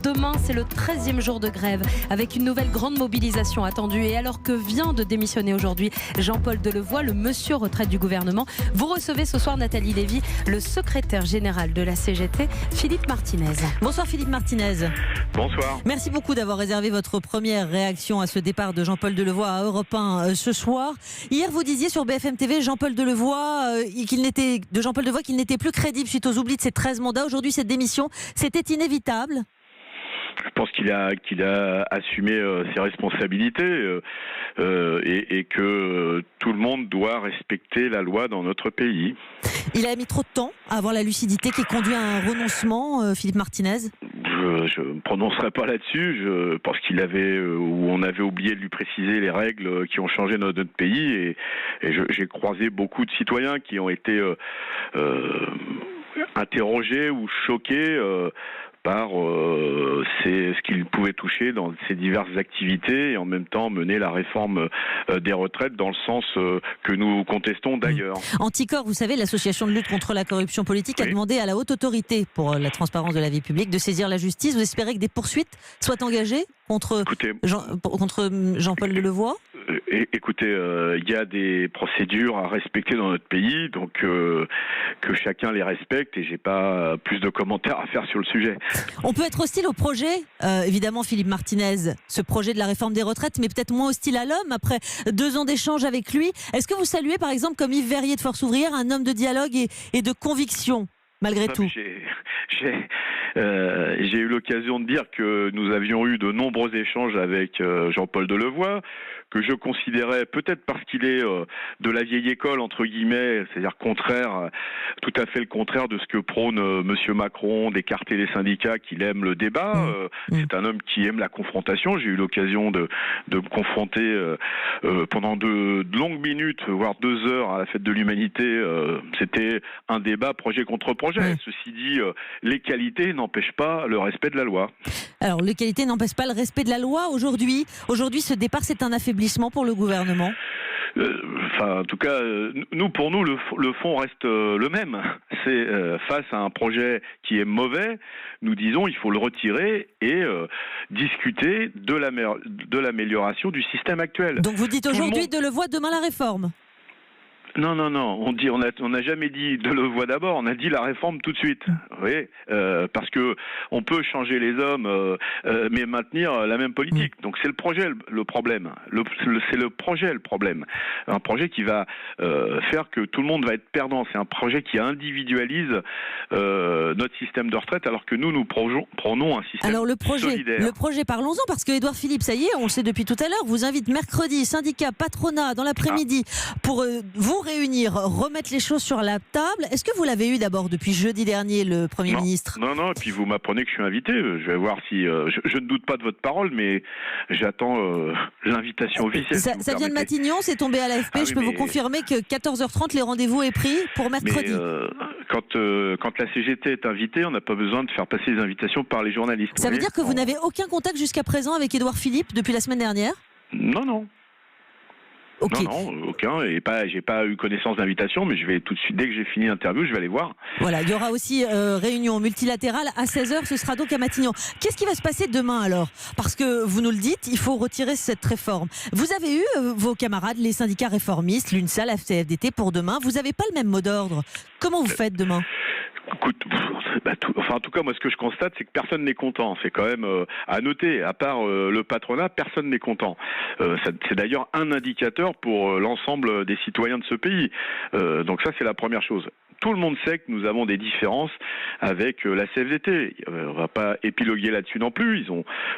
Demain, c'est le 13e jour de grève avec une nouvelle grande mobilisation attendue. Et alors que vient de démissionner aujourd'hui Jean-Paul Delevoye, le monsieur retraite du gouvernement, vous recevez ce soir Nathalie Lévy, le secrétaire général de la CGT, Philippe Martinez. Bonsoir Philippe Martinez. Bonsoir. Merci beaucoup d'avoir réservé votre première réaction à ce départ de Jean-Paul Delevoye à Europe 1 ce soir. Hier, vous disiez sur BFM TV Jean-Paul Delevoye qu'il n'était plus crédible suite aux oublis de ses 13 mandats. Aujourd'hui, cette démission, c'était inévitable. Je pense qu'il a assumé ses responsabilités et que tout le monde doit respecter la loi dans notre pays. Il a mis trop de temps à avoir la lucidité qui conduit à un renoncement, Philippe Martinez. Je ne me prononcerai pas là-dessus. Je pense on avait oublié de lui préciser les règles qui ont changé notre pays et j'ai croisé beaucoup de citoyens qui ont été interrogés ou choqués par ce qu'il pouvait toucher dans ses diverses activités et en même temps mener la réforme des retraites dans le sens que nous contestons d'ailleurs. Anticor, vous savez, l'association de lutte contre la corruption politique a demandé à la haute autorité pour la transparence de la vie publique de saisir la justice. Vous espérez que des poursuites soient engagées contre Jean-Paul Delevoye ? Écoutez, il y a des procédures à respecter dans notre pays, donc que chacun les respecte et j'ai pas plus de commentaires à faire sur le sujet. On peut être hostile au projet, évidemment Philippe Martinez, ce projet de la réforme des retraites, mais peut-être moins hostile à l'homme après 2 ans d'échanges avec lui. Est-ce que vous saluez par exemple comme Yves Verrier de Force Ouvrière, un homme de dialogue et de conviction malgré tout ? J'ai eu l'occasion de dire que nous avions eu de nombreux échanges avec Jean-Paul Delevoye, que je considérais, peut-être parce qu'il est de la vieille école, entre guillemets, c'est-à-dire tout à fait le contraire de ce que prône Monsieur Macron, d'écarter les syndicats, qu'il aime le débat. C'est un homme qui aime la confrontation. J'ai eu l'occasion de me confronter pendant de longues minutes, voire 2 heures à la Fête de l'Humanité. C'était un débat projet contre projet. Ceci dit, les qualités n'empêchent pas le respect de la loi. Alors, les qualités n'empêchent pas le respect de la loi. Aujourd'hui, ce départ, c'est un affaiblissement pour le gouvernement. En tout cas, pour nous, le fond reste le même. C'est face à un projet qui est mauvais, nous disons il faut le retirer et discuter de l'amélioration du système actuel. Donc vous dites aujourd'hui Delevoye, demain la réforme. Non. On n'a jamais dit Delevoye d'abord. On a dit la réforme tout de suite. Oui, parce que on peut changer les hommes, mais maintenir la même politique. Donc c'est le projet le problème. C'est le projet le problème. Un projet qui va faire que tout le monde va être perdant. C'est un projet qui individualise notre système de retraite, alors que nous prenons un système solidaire. Le projet, parlons-en, parce que Édouard Philippe, ça y est, on le sait depuis tout à l'heure, vous invite mercredi, syndicat, patronat, dans l'après-midi, pour vous réunir, remettre les choses sur la table. Est-ce que vous l'avez eu d'abord depuis jeudi dernier, le Premier ministre ? Non, et puis vous m'apprenez que je suis invité. Je vais voir si... je ne doute pas de votre parole, mais j'attends l'invitation officielle. Ça vient de Matignon, c'est tombé à l'AFP. Je peux vous confirmer que 14h30, les rendez-vous est pris pour mercredi. Quand la CGT est invitée, on n'a pas besoin de faire passer les invitations par les journalistes. Ça veut dire que vous n'avez aucun contact jusqu'à présent avec Édouard Philippe depuis la semaine dernière ? Non. Okay. Non, aucun. J'ai pas eu connaissance d'invitation, mais je vais tout de suite, dès que j'ai fini l'interview, je vais aller voir. Voilà, il y aura aussi réunion multilatérale à 16h, ce sera donc à Matignon. Qu'est-ce qui va se passer demain alors ? Parce que vous nous le dites, il faut retirer cette réforme. Vous avez eu vos camarades, les syndicats réformistes, l'UNSA, la CFDT pour demain. Vous n'avez pas le même mot d'ordre. Comment vous faites demain ? Écoute, en tout cas, moi, ce que je constate, c'est que personne n'est content. C'est quand même à noter. À part le patronat, personne n'est content. C'est d'ailleurs un indicateur pour l'ensemble des citoyens de ce pays. Donc ça, c'est la première chose. Tout le monde sait que nous avons des différences avec la CFDT. On va pas épiloguer là-dessus non plus.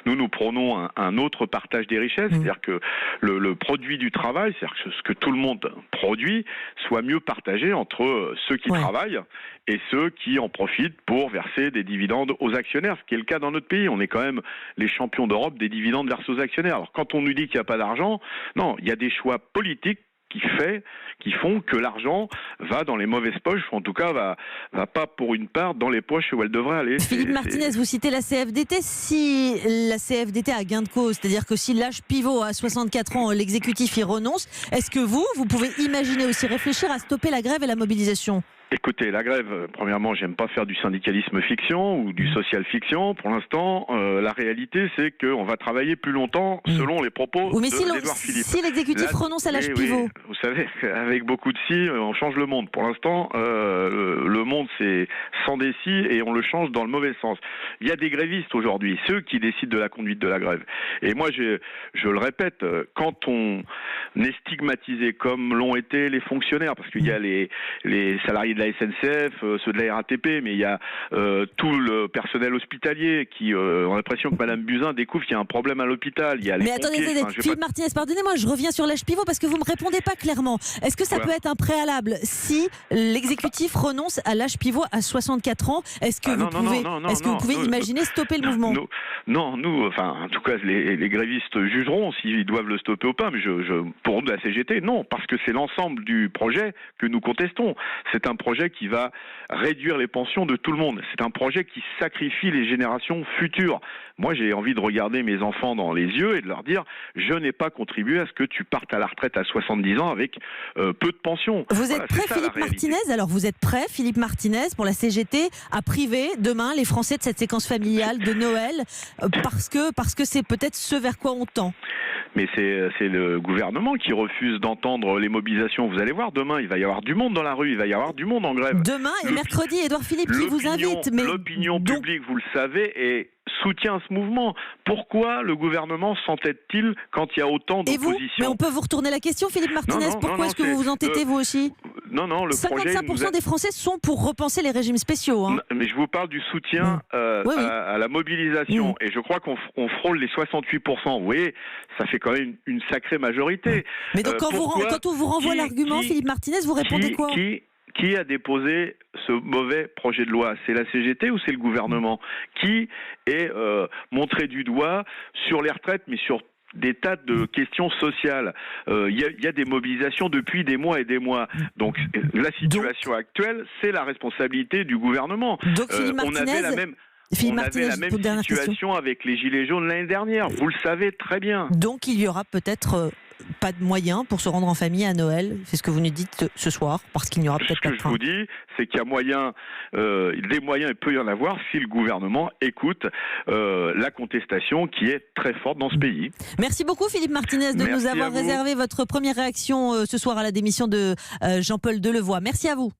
Nous prônons un autre partage des richesses, c'est-à-dire que le produit du travail, c'est-à-dire que ce que tout le monde produit, soit mieux partagé entre ceux qui travaillent et ceux qui en profitent pour verser des dividendes aux actionnaires, ce qui est le cas dans notre pays. On est quand même les champions d'Europe des dividendes versés aux actionnaires. Alors quand on nous dit qu'il n'y a pas d'argent, non, il y a des choix politiques qui font que l'argent va dans les mauvaises poches, ou en tout cas va pas pour une part dans les poches où elle devrait aller. Philippe Martinez, vous citez la CFDT. Si la CFDT a gain de cause, c'est-à-dire que si l'âge pivot à 64 ans, l'exécutif y renonce, est-ce que vous pouvez imaginer aussi réfléchir à stopper la grève et la mobilisation ? Écoutez, la grève, premièrement, j'aime pas faire du syndicalisme fiction ou du social fiction. Pour l'instant, la réalité, c'est qu'on va travailler plus longtemps selon les propos Oui, mais d'Édouard Philippe. si l'exécutif renonce à l'âge pivot. Vous savez, avec beaucoup de si, on change le monde. Pour l'instant, le monde, c'est sans des si et on le change dans le mauvais sens. Il y a des grévistes aujourd'hui, ceux qui décident de la conduite de la grève. Et moi, je le répète, quand on est stigmatisé comme l'ont été les fonctionnaires, parce qu'il y a les salariés de la SNCF, ceux de la RATP, mais il y a tout le personnel hospitalier qui ont l'impression que Madame Buzyn découvre qu'il y a un problème à l'hôpital. Il y a mais attendez, Philippe Martinez, pardonnez-moi, je reviens sur l'âge pivot parce que vous me répondez pas clairement. Est-ce que ça peut être un préalable si l'exécutif renonce à l'âge pivot à 64 ans? Est-ce que vous pouvez imaginer stopper le mouvement? En tout cas, les grévistes jugeront s'ils doivent le stopper ou pas, mais pour la CGT, non, parce que c'est l'ensemble du projet que nous contestons. C'est un projet qui va réduire les pensions de tout le monde. C'est un projet qui sacrifie les générations futures. Moi, j'ai envie de regarder mes enfants dans les yeux et de leur dire « Je n'ai pas contribué à ce que tu partes à la retraite à 70 ans avec peu de pension. » Vous êtes prêt, Philippe Martinez? Alors, vous êtes prêt, Philippe Martinez, pour la CGT, à priver demain les Français de cette séquence familiale de Noël parce que c'est peut-être ce vers quoi on tend? Mais c'est le gouvernement qui refuse d'entendre les mobilisations. Vous allez voir, demain, il va y avoir du monde dans la rue, il va y avoir du monde en grève. Demain et mercredi, Édouard Philippe qui vous invite. Mais l'opinion publique, vous le savez, soutient ce mouvement. Pourquoi le gouvernement s'entête-t-il quand il y a autant d'opposition? Mais on peut vous retourner la question, Philippe Martinez. Pourquoi est-ce que vous vous entêtez, vous aussi? Non, le 55% des Français sont pour repenser les régimes spéciaux. Hein. Mais je vous parle du soutien à la mobilisation. Et je crois qu'on frôle les 68%. Vous voyez, ça fait quand même une sacrée majorité. Mais donc quand on vous renvoie l'argument, Philippe Martinez, vous répondez quoi? Qui a déposé ce mauvais projet de loi? C'est la CGT ou c'est le gouvernement? Qui est montré du doigt sur les retraites, mais sur des tas de questions sociales. Il y a des mobilisations depuis des mois et des mois. Donc la situation actuelle, c'est la responsabilité du gouvernement. Donc Philippe Martinez, on avait la même situation avec les Gilets jaunes l'année dernière. Vous le savez très bien. Donc il y aura peut-être pas de moyens pour se rendre en famille à Noël. C'est ce que vous nous dites ce soir, parce qu'il n'y aura peut-être pas de train. Ce que je vous dis, c'est qu'il y a moyen, des moyens, il peut y en avoir si le gouvernement écoute la contestation qui est très forte dans ce pays. Merci beaucoup Philippe Martinez de nous avoir réservé votre première réaction ce soir à la démission de Jean-Paul Delevoye. Merci à vous.